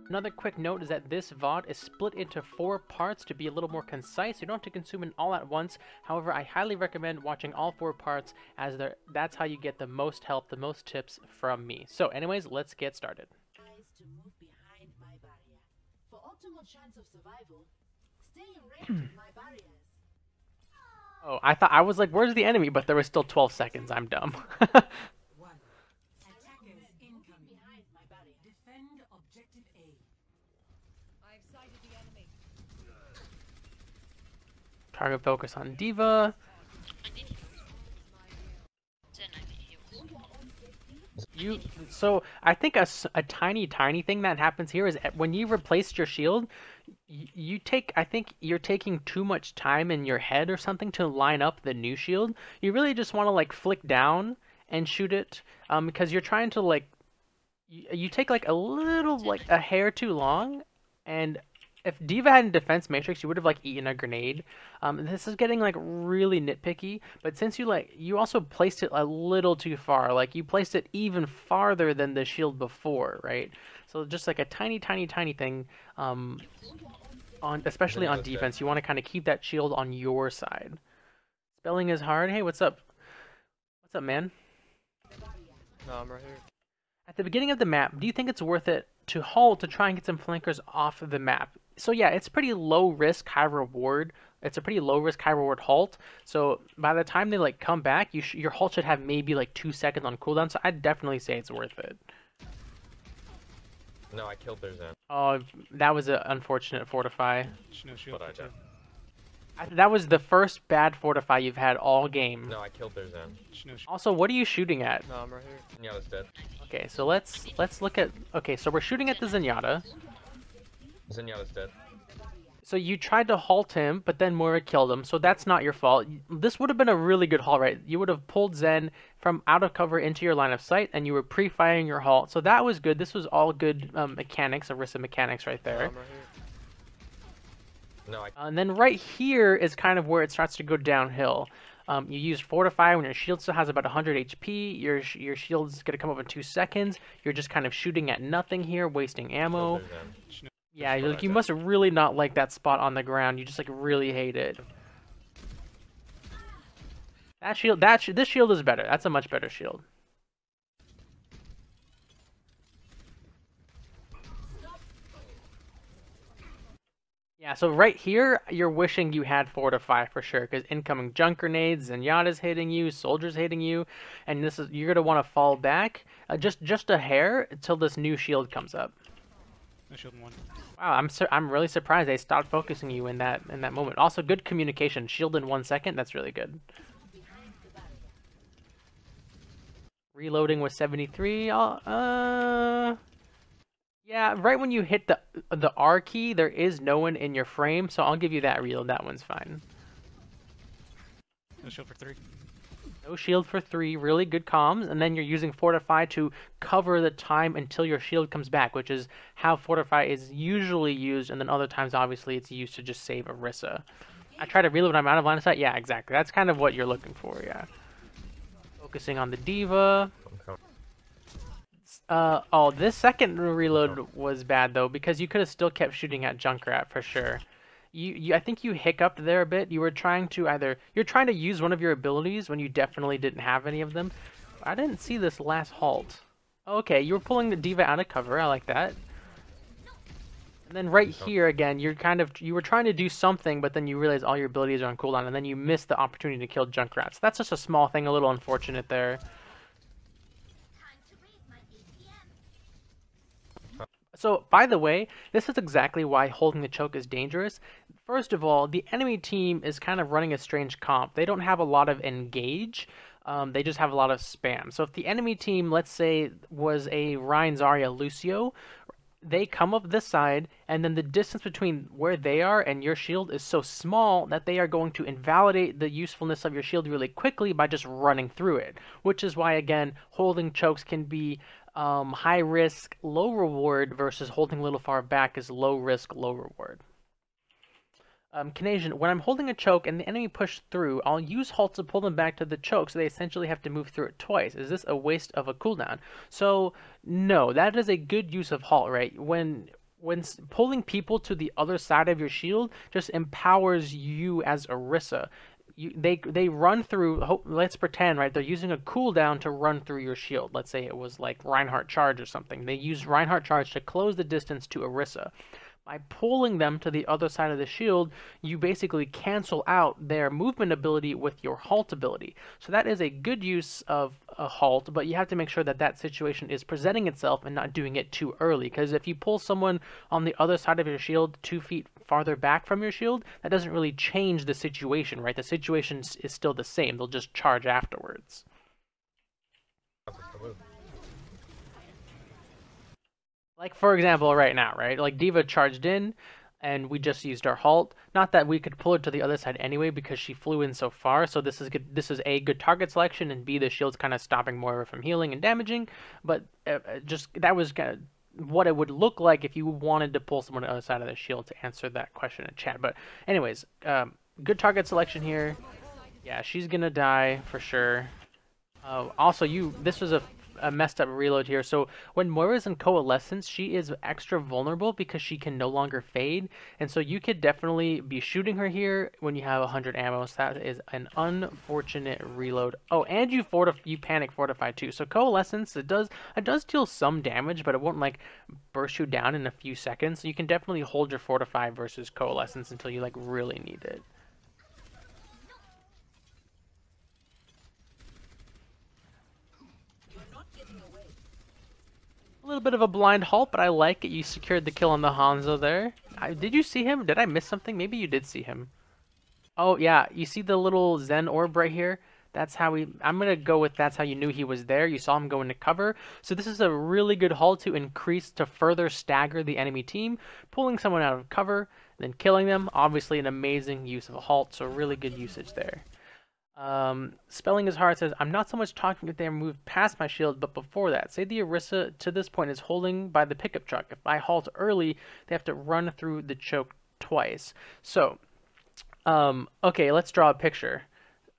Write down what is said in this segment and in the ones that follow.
Another quick note is that this VOD is split into 4 parts to be a little more concise. You don't have to consume it all at once. However, I highly recommend watching all 4 parts as that's how you get the most help, the most tips from me. So anyways, let's get started. To move behind my barrier. For optimal chance of survival, stay in range of my barriers. Oh, I was like, where's the enemy? But there was still 12 seconds. I'm dumb. One. Attackers incoming behind my barrier. Defend objective A. I've sighted the enemy. Target focus on Diva. So I think a tiny thing that happens here is when you replaced your shield, I think you're taking too much time in your head or something to line up the new shield. You really just want to like flick down and shoot it, because you're trying to like, you take like a little, like a hair too long, and if Diva had a defense matrix, you would have like eaten a grenade. This is getting like really nitpicky, but since you also placed it a little too far, like you placed it even farther than the shield before, right? So just like a tiny thing, especially on defense, you want to kind of keep that shield on your side. Spelling is hard. Hey, what's up? What's up, man? No, I'm right here. At the beginning of the map, do you think it's worth it to halt to try and get some flankers off of the map? So yeah, it's pretty low risk, high reward. It's a pretty low risk, high reward halt. So by the time they like come back, your halt should have maybe like 2 seconds on cooldown. So I'd definitely say it's worth it. No, I killed their Zen. Oh, that was an unfortunate fortify. No shield. But I died. That was the first bad fortify you've had all game. No, I killed their Zen. No shield. Also, what are you shooting at? No, I'm right here. Zenyatta's dead. Okay, so let's look at. Okay, so we're shooting at the Zenyatta. Zenyatta's dead. So you tried to halt him, but then Moira killed him, so that's not your fault. This would have been a really good halt, right? You would have pulled Zen from out of cover into your line of sight, and you were pre-firing your halt. So that was good. This was all good mechanics, Orisa mechanics right there. No, I'm right here. No, And then right here is kind of where it starts to go downhill. You use Fortify when your shield still has about 100 HP. Your shield's going to come up in 2 seconds. You're just kind of shooting at nothing here, wasting ammo. Yeah, you must really not like that spot on the ground. You just like really hate it. This shield is better. That's a much better shield. Yeah, so right here, you're wishing you had Fortify for sure, because incoming junk grenades, Zenyatta's hitting you, soldiers hitting you, and you're gonna want to fall back just a hair until this new shield comes up. No shield in one. Wow, I'm really surprised they stopped focusing you in that moment. Also, good communication. Shield in 1 second. That's really good. Reloading with 73. Yeah, right when you hit the R key, there is no one in your frame, so I'll give you that reload. That one's fine. No shield for 3. No shield for 3, really good comms, and then you're using Fortify to cover the time until your shield comes back, which is how Fortify is usually used, and then other times, obviously, it's used to just save Orisa. I try to reload when I'm out of line of sight. Yeah, exactly. That's kind of what you're looking for, yeah. Focusing on the Diva. Oh, this second reload was bad, though, because you could have still kept shooting at Junkrat, for sure. I think you hiccuped there a bit. You were trying to you're trying to use one of your abilities when you definitely didn't have any of them. I didn't see this last halt. Okay, you were pulling the Diva out of cover. I like that. And then right here again, you were trying to do something, but then you realize all your abilities are on cooldown, and then you missed the opportunity to kill Junkrat. So that's just a small thing, a little unfortunate there. So, by the way, this is exactly why holding the choke is dangerous. First of all, the enemy team is kind of running a strange comp. They don't have a lot of engage. They just have a lot of spam. So if the enemy team, let's say, was a Rein, Zarya, Lucio, they come up this side, and then the distance between where they are and your shield is so small that they are going to invalidate the usefulness of your shield really quickly by just running through it. Which is why, again, holding chokes can be high risk, low reward versus holding a little far back is low risk, low reward. Canadian, when I'm holding a choke and the enemy push through, I'll use halt to pull them back to the choke, so they essentially have to move through it twice. Is this a waste of a cooldown? So, no, that is a good use of halt, right? When when pulling people to the other side of your shield just empowers you as Orisa. They run through. Let's pretend, right? They're using a cooldown to run through your shield. Let's say it was like Reinhardt charge or something. They use Reinhardt charge to close the distance to Orisa. By pulling them to the other side of the shield, you basically cancel out their movement ability with your halt ability. So that is a good use of a halt, but you have to make sure that that situation is presenting itself and not doing it too early. Because if you pull someone on the other side of your shield 2 feet farther back from your shield, that doesn't really change the situation, right? The situation is still the same. They'll just charge afterwards. Like, for example, right now, right? Like, D.Va charged in, and we just used our halt. Not that we could pull her to the other side anyway, because she flew in so far. So this is good. This is A, good target selection, and B, the shield's kind of stopping more of her from healing and damaging. But just that was kind of what it would look like if you wanted to pull someone to the other side of the shield to answer that question in chat. But anyways, good target selection here. Yeah, she's gonna die for sure. Also, this was a messed up reload here. So when Moira's in Coalescence, she is extra vulnerable because she can no longer fade. And so you could definitely be shooting her here when you have 100 ammo. So that is an unfortunate reload. Oh, and you panic fortify too. So Coalescence, it does deal some damage, but it won't like burst you down in a few seconds. So you can definitely hold your fortify versus Coalescence until you like really need it. A little bit of a blind halt, but I like it. You secured the kill on the Hanzo there. Did you see him? Did I miss something? Maybe you did see him. Oh, yeah. You see the little Zen orb right here? That's how I'm going to go with that's how you knew he was there. You saw him go into cover. So this is a really good halt to further stagger the enemy team. Pulling someone out of cover, then killing them. Obviously an amazing use of a halt, so really good usage there. Spelling is hard says, I'm not so much talking if they move past my shield, but before that. Say the Orisa to this point is holding by the pickup truck. If I halt early, they have to run through the choke twice. So, okay, let's draw a picture.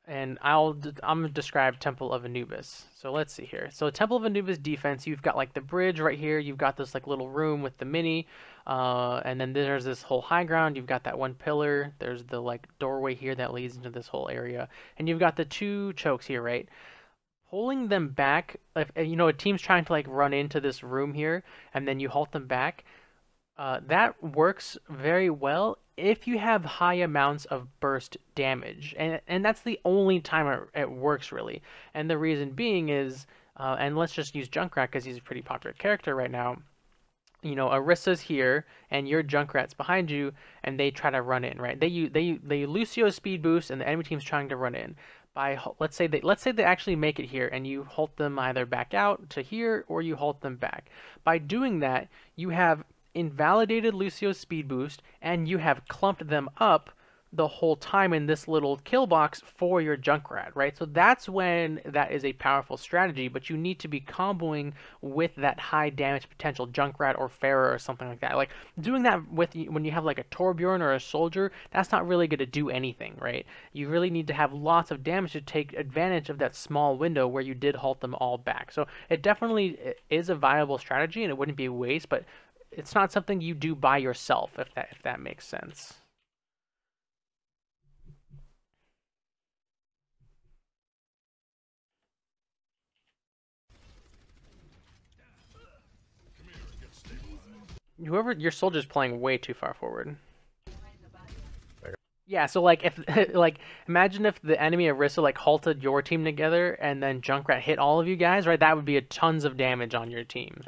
And I'm gonna describe Temple of Anubis. So let's see here. So Temple of Anubis defense, you've got like the bridge right here. You've got this like little room with the mini, and then there's this whole high ground. You've got that one pillar. There's the like doorway here that leads into this whole area, and you've got the two chokes here, right? Pulling them back, if you know a team's trying to like run into this room here, and then you halt them back. That works very well if you have high amounts of burst damage, and that's the only time it works really. And the reason being is, and let's just use Junkrat because he's a pretty popular character right now. You know, Orisa's here, and your Junkrat's behind you, and they try to run in, right? They Lucio speed boost, and the enemy team's trying to run in. Let's say they actually make it here, and you halt them either back out to here, or you halt them back. By doing that, you have invalidated Lucio's speed boost, and you have clumped them up the whole time in this little kill box for your Junkrat, right? So that's when that is a powerful strategy, but you need to be comboing with that high damage potential Junkrat or Pharah or something like that. Like doing that when you have like a Torbjorn or a soldier, that's not really going to do anything, right? You really need to have lots of damage to take advantage of that small window where you did halt them all back. So it definitely is a viable strategy, and it wouldn't be a waste, but it's not something you do by yourself, if that makes sense. Your soldier's playing way too far forward. Yeah, so like if like imagine if the enemy Orisa like halted your team together and then Junkrat hit all of you guys, right? That would be a tons of damage on your team.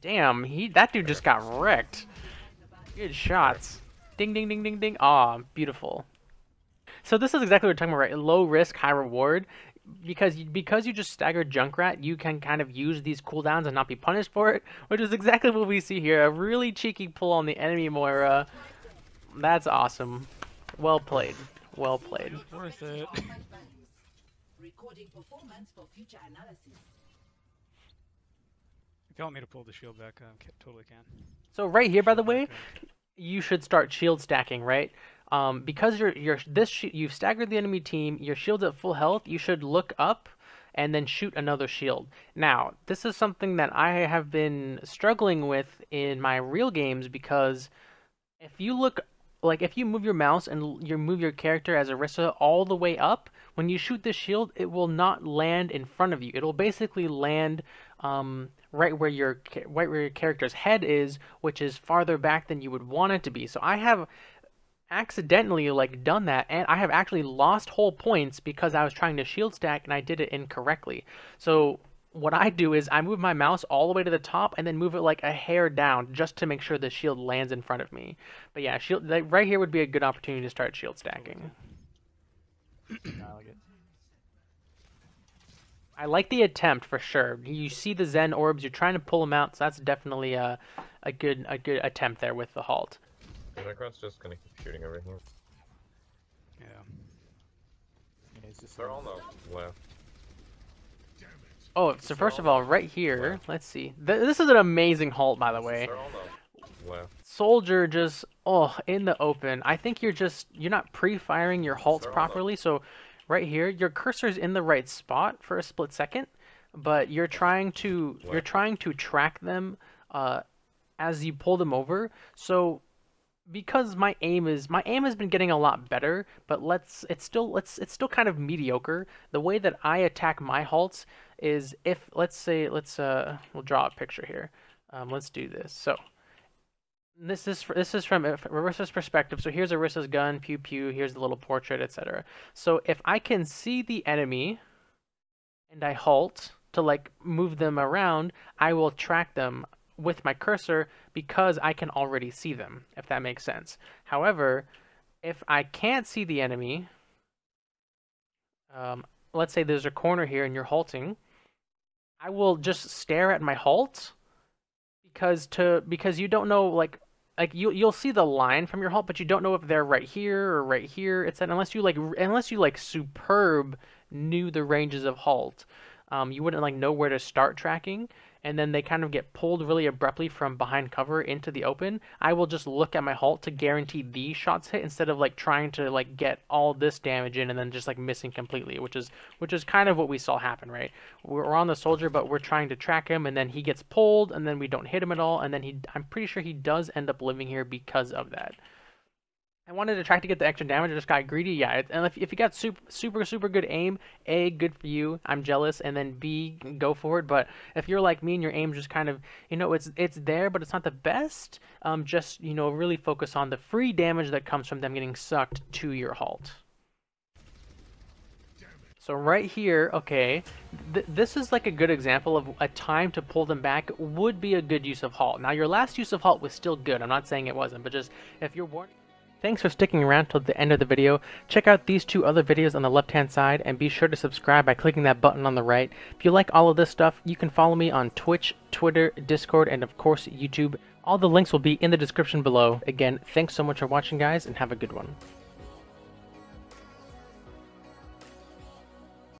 Damn, that dude just got wrecked. Good shots. Ding, ding, ding, ding, ding. Aw, beautiful. So this is exactly what we're talking about, right? Low risk, high reward. Because you just staggered Junkrat, you can kind of use these cooldowns and not be punished for it, which is exactly what we see here. A really cheeky pull on the enemy Moira. That's awesome. Well played. Well played. Worth it. Recording performance for future analysis. If you want me to pull the shield back, totally can. So right here, by the way, you should start shield stacking, right? Because you've staggered the enemy team, your shield's at full health. You should look up and then shoot another shield. Now, this is something that I have been struggling with in my real games because if you look, like if you move your mouse and you move your character as Orisa all the way up, when you shoot the shield, it will not land in front of you. It'll basically land right where your character's head is, which is farther back than you would want it to be. So I have accidentally like done that, and I have actually lost whole points because I was trying to shield stack and I did it incorrectly. So what I do is I move my mouse all the way to the top and then move it like a hair down just to make sure the shield lands in front of me. But yeah, shield like, right here would be a good opportunity to start shield stacking. I like it. I like the attempt for sure. You see the Zen orbs, you're trying to pull them out, so that's definitely a good attempt there with the halt. Necron's just gonna keep shooting everything. Yeah. Yeah, he's just They're all on the left. Oh, so first of all, right here, let's see. This is an amazing halt, by the way. They're all on the left. Soldier just, in the open. I think you're not pre-firing your halts properly, so right here, your cursor's in the right spot for a split second, but you're trying to track them as you pull them over. So because my aim has been getting a lot better, but it's still kind of mediocre. The way that I attack my halts is if we'll draw a picture here. Let's do this. So this is from Orisa's perspective. So here's Orisa's gun, pew pew. Here's the little portrait, etc. So if I can see the enemy and I halt to like move them around, I will track them with my cursor because I can already see them, if that makes sense. However, if I can't see the enemy, let's say there's a corner here and you're halting, I will just stare at my halt because you don't know like you'll see the line from your halt, but you don't know if they're right here or right here. It's that unless you like superb knew the ranges of halt, you wouldn't like know where to start tracking, and then they kind of get pulled really abruptly from behind cover into the open. I will just look at my halt to guarantee these shots hit instead of like trying to like get all this damage in and then just like missing completely, which is kind of what we saw happen, right? We're on the soldier, but we're trying to track him, and then he gets pulled, and then we don't hit him at all, and then I'm pretty sure he does end up living here because of that. I wanted to try to get the extra damage. I just got greedy. Yeah, and if you got super good aim, A, good for you. I'm jealous, and then B, go for it. But if you're like me and your aim just kind of, it's there, but it's not the best. Just really focus on the free damage that comes from them getting sucked to your halt. So right here, okay, this is like a good example of a time to pull them back would be a good use of halt. Now your last use of halt was still good. I'm not saying it wasn't, but just if you're warned. Thanks for sticking around till the end of the video. Check out these two other videos on the left hand side and be sure to subscribe by clicking that button on the right. If you like all of this stuff, you can follow me on Twitch, Twitter, Discord, and of course YouTube. All the links will be in the description below. Again, thanks so much for watching guys, and have a good one.